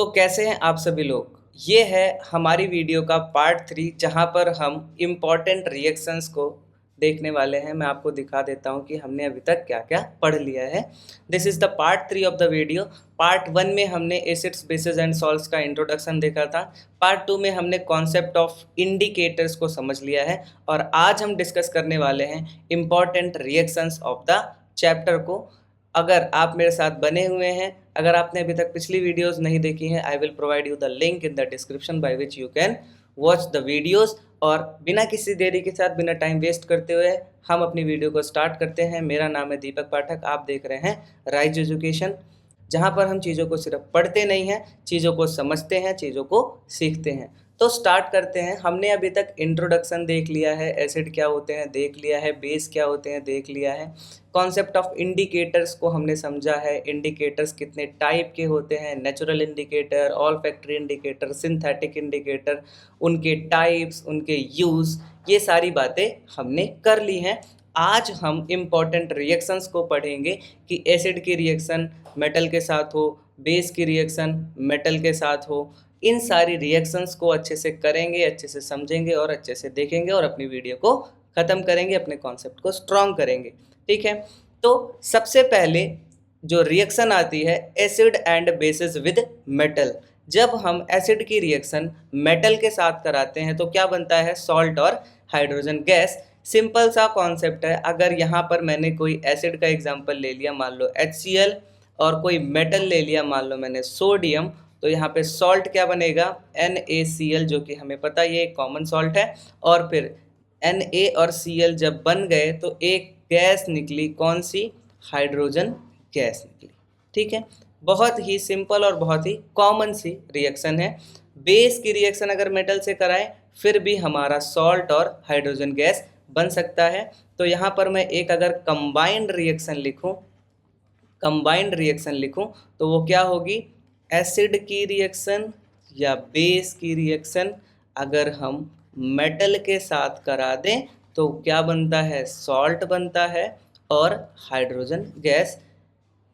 तो कैसे हैं आप सभी लोग। ये है हमारी वीडियो का पार्ट 3 जहाँ पर हम इम्पॉर्टेंट रिएक्शंस को देखने वाले हैं। मैं आपको दिखा देता हूँ कि हमने अभी तक क्या क्या पढ़ लिया है। This is the part 3 of the video. Part 1 में हमने एसिड्स बेसिस एंड सॉल्ट्स का इंट्रोडक्शन देखा था। पार्ट 2 में हमने कॉन्सेप्ट ऑफ इंडिकेटर्स को समझ लिया है और आज हम डिस्कस करने वाले हैं important reactions of the chapter को। अगर आप मेरे साथ बने हुए हैं, अगर आपने अभी तक पिछली वीडियोस नहीं देखी हैं, I will provide you the link in the description by which you can watch the videos. और बिना किसी देरी के साथ, बिना टाइम वेस्ट करते हुए हम अपनी वीडियो को स्टार्ट करते हैं। मेरा नाम है दीपक पाठक, आप देख रहे हैं राइज एजुकेशन, जहाँ पर हम चीज़ों को सिर्फ पढ़ते नहीं हैं, चीज़ों को समझते हैं, चीज़ों को सीखते हैं। तो स्टार्ट करते हैं। हमने अभी तक इंट्रोडक्शन देख लिया है, एसिड क्या होते हैं देख लिया है, बेस क्या होते हैं देख लिया है, कॉन्सेप्ट ऑफ इंडिकेटर्स को हमने समझा है, इंडिकेटर्स कितने टाइप के होते हैं, natural indicator, all factory indicator, synthetic indicator, उनके टाइप्स, उनके यूज़, ये सारी बातें हमने कर ली हैं। आज हम इम्पॉर्टेंट रिएक्शंस को पढ़ेंगे कि एसिड की रिएक्शन मेटल के साथ हो, बेस की रिएक्शन मेटल के साथ हो। इन सारी रिएक्शंस को अच्छे से करेंगे, अच्छे से समझेंगे और अच्छे से देखेंगे और अपनी वीडियो को ख़त्म करेंगे, अपने कॉन्सेप्ट को स्ट्रॉन्ग करेंगे। ठीक है, तो सबसे पहले जो रिएक्शन आती है acid and bases with metal. जब हम एसिड की रिएक्शन मेटल के साथ कराते हैं तो क्या बनता है, सॉल्ट और हाइड्रोजन गैस। सिंपल सा कॉन्सेप्ट है। अगर यहाँ पर मैंने कोई एसिड का एग्जांपल ले लिया, मान लो HCl, और कोई मेटल ले लिया, मान लो मैंने सोडियम, तो यहाँ पे सॉल्ट क्या बनेगा, NaCl, जो कि हमें पता है ये एक कॉमन सॉल्ट है। और फिर Na और Cl जब बन गए तो एक गैस निकली, कौन सी, हाइड्रोजन गैस निकली। ठीक है, बहुत ही सिंपल और बहुत ही कॉमन सी रिएक्शन है। बेस की रिएक्शन अगर मेटल से कराएं फिर भी हमारा सॉल्ट और हाइड्रोजन गैस बन सकता है। तो यहाँ पर मैं एक अगर कंबाइंड रिएक्शन लिखूं तो वो क्या होगी, एसिड की रिएक्शन या बेस की रिएक्शन अगर हम मेटल के साथ करा दें तो क्या बनता है, सॉल्ट बनता है और हाइड्रोजन गैस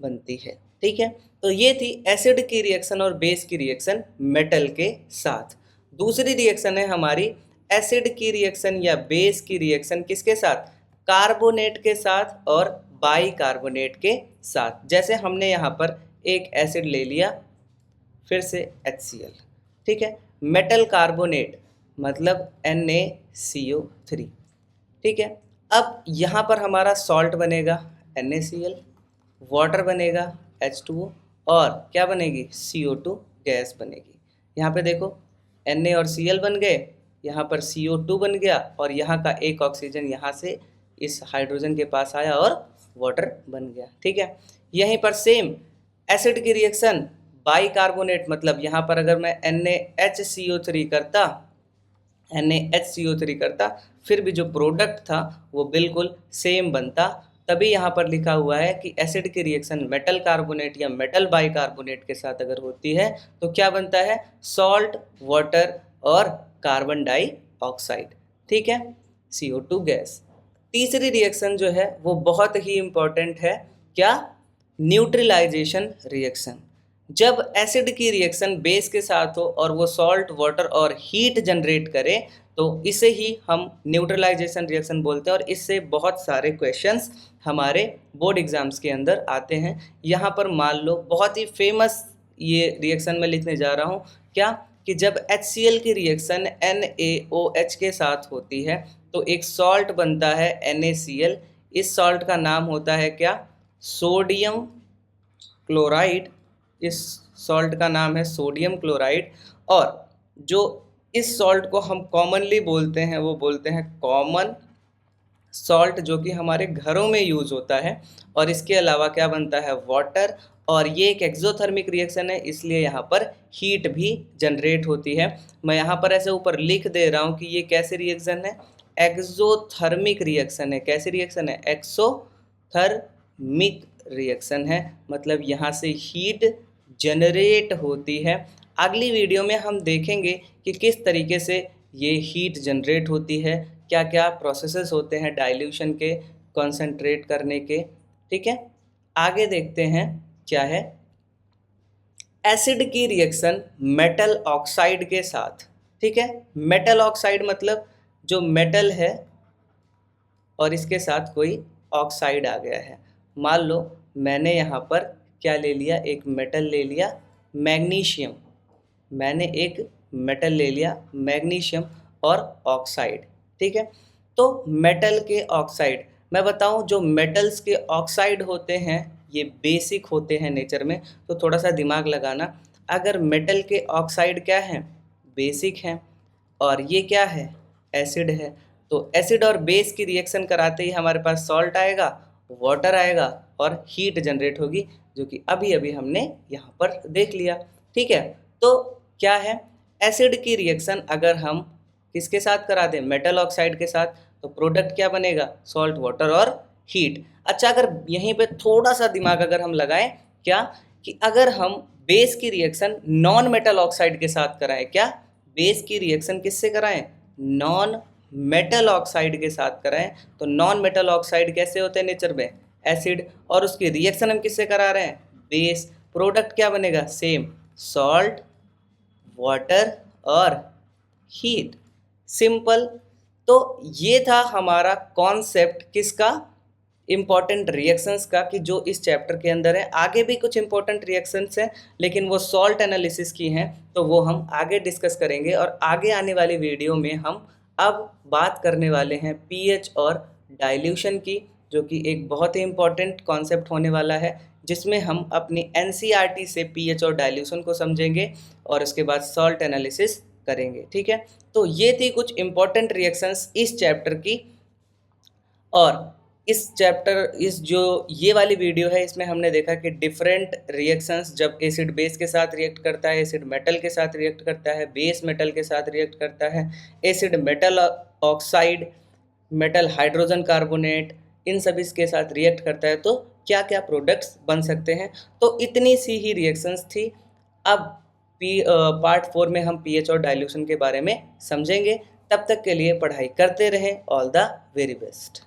बनती है। ठीक है, तो ये थी एसिड की रिएक्शन और बेस की रिएक्शन मेटल के साथ। दूसरी रिएक्शन है हमारी एसिड की रिएक्शन या बेस की रिएक्शन किसके साथ, कार्बोनेट के साथ और बाइकार्बोनेट के साथ। जैसे हमने यहाँ पर एक एसिड ले लिया, फिर से HCl, ठीक है, मेटल कार्बोनेट मतलब NaCO3। ठीक है, अब यहाँ पर हमारा सॉल्ट बनेगा NaCl, वाटर बनेगा H2O, और क्या बनेगी, CO2 गैस बनेगी। यहाँ पे देखो Na और Cl बन गए, यहाँ पर CO2 बन गया, और यहाँ का एक ऑक्सीजन यहाँ से इस हाइड्रोजन के पास आया और वाटर बन गया। ठीक है, यहीं पर सेम एसिड की रिएक्शन बाइकार्बोनेट, मतलब यहाँ पर अगर मैं NaHCO3 करता फिर भी जो प्रोडक्ट था वो बिल्कुल सेम बनता। तभी यहाँ पर लिखा हुआ है कि एसिड की रिएक्शन मेटल कार्बोनेट या मेटल बाइकार्बोनेट के साथ अगर होती है तो क्या बनता है, सॉल्ट, वाटर और कार्बन डाइऑक्साइड। ठीक है, CO2 गैस। तीसरी रिएक्शन जो है वो बहुत ही इम्पोर्टेंट है, क्या, न्यूट्रलाइजेशन रिएक्शन। जब एसिड की रिएक्शन बेस के साथ हो और वो सॉल्ट, वाटर और हीट जनरेट करे तो इसे ही हम न्यूट्रलाइजेशन रिएक्शन बोलते हैं। और इससे बहुत सारे क्वेश्चंस हमारे बोर्ड एग्जाम्स के अंदर आते हैं। यहाँ पर मान लो बहुत ही फेमस ये रिएक्शन मैं लिखने जा रहा हूँ, क्या, कि जब HCl की रिएक्शन NaOH के साथ होती है तो एक सॉल्ट बनता है NaCl। इस सॉल्ट का नाम होता है क्या, सोडियम क्लोराइड। इस सॉल्ट का नाम है सोडियम क्लोराइड। और जो इस सॉल्ट को हम कॉमनली बोलते हैं वो बोलते हैं कॉमन सॉल्ट, जो कि हमारे घरों में यूज़ होता है। और इसके अलावा क्या बनता है, वाटर। और ये एक एक्सोथर्मिक रिएक्शन है, इसलिए यहाँ पर हीट भी जनरेट होती है। मैं यहाँ पर ऐसे ऊपर लिख दे रहा हूँ कि ये कैसी रिएक्शन है, एक्सोथर्मिक रिएक्शन है। कैसी रिएक्शन है, एक्सोथर्मिक रिएक्शन है, मतलब यहाँ से हीट जनरेट होती है। अगली वीडियो में हम देखेंगे कि किस तरीके से ये हीट जनरेट होती है, क्या क्या प्रोसेसेस होते हैं डाइल्यूशन के, कॉन्सेंट्रेट करने के। ठीक है, आगे देखते हैं क्या है, एसिड की रिएक्शन मेटल ऑक्साइड के साथ, ठीक है। मेटल ऑक्साइड मतलब जो मेटल है और इसके साथ कोई ऑक्साइड आ गया है। मान लो मैंने यहाँ पर क्या ले लिया, एक मेटल ले लिया मैग्नीशियम, मैंने एक मेटल ले लिया मैग्नीशियम और ऑक्साइड, ठीक है। तो मेटल के ऑक्साइड, मैं बताऊं जो मेटल्स के ऑक्साइड होते हैं ये बेसिक होते हैं नेचर में, तो थोड़ा सा दिमाग लगाना। अगर मेटल के ऑक्साइड क्या हैं, बेसिक हैं, और ये क्या है, एसिड है, तो एसिड और बेस की रिएक्शन कराते ही हमारे पास सॉल्ट आएगा, वाटर आएगा और हीट जनरेट होगी, जो कि अभी अभी हमने यहाँ पर देख लिया, ठीक है। तो क्या है, एसिड की रिएक्शन अगर हम किसके साथ करा दें, मेटल ऑक्साइड के साथ, तो प्रोडक्ट क्या बनेगा, सॉल्ट, वाटर और हीट। अच्छा, अगर यहीं पे थोड़ा सा दिमाग अगर हम लगाएं, क्या कि अगर हम बेस की रिएक्शन नॉन मेटल ऑक्साइड के साथ कराएं, क्या बेस की रिएक्शन किससे कराएं, नॉन मेटल ऑक्साइड के साथ कराएं, तो नॉन मेटल ऑक्साइड कैसे होते हैं नेचर में, एसिड, और उसकी रिएक्शन हम किससे करा रहे हैं, बेस। प्रोडक्ट क्या बनेगा, सेम, सॉल्ट, वाटर और हीट, सिंपल। तो ये था हमारा कॉन्सेप्ट किसका, इम्पॉर्टेंट रिएक्शंस का, कि जो इस चैप्टर के अंदर है। आगे भी कुछ इम्पॉर्टेंट रिएक्शंस हैं लेकिन वो सॉल्ट एनालिसिस की हैं, तो वो हम आगे डिस्कस करेंगे। और आगे आने वाली वीडियो में हम अब बात करने वाले हैं पीएच और डाइल्यूशन की, जो कि एक बहुत ही इम्पॉर्टेंट कॉन्सेप्ट होने वाला है, जिसमें हम अपनी एनसीईआरटी से पीएच और डाइल्यूशन को समझेंगे और उसके बाद सॉल्ट एनालिसिस करेंगे, ठीक है। तो ये थी कुछ इम्पॉर्टेंट रिएक्शंस इस चैप्टर की। और इस जो ये वाली वीडियो है, इसमें हमने देखा कि डिफरेंट रिएक्शंस, जब एसिड बेस के साथ रिएक्ट करता है, एसिड मेटल के साथ रिएक्ट करता है, बेस मेटल के साथ रिएक्ट करता है, acid metal oxide, metal hydrogen carbonate, इन सभी के साथ रिएक्ट करता है, तो क्या क्या प्रोडक्ट्स बन सकते हैं। तो इतनी सी ही रिएक्शंस थी। अब पार्ट 4 में हम पीएच और डाइल्यूशन के बारे में समझेंगे। तब तक के लिए पढ़ाई करते रहें। All the very best.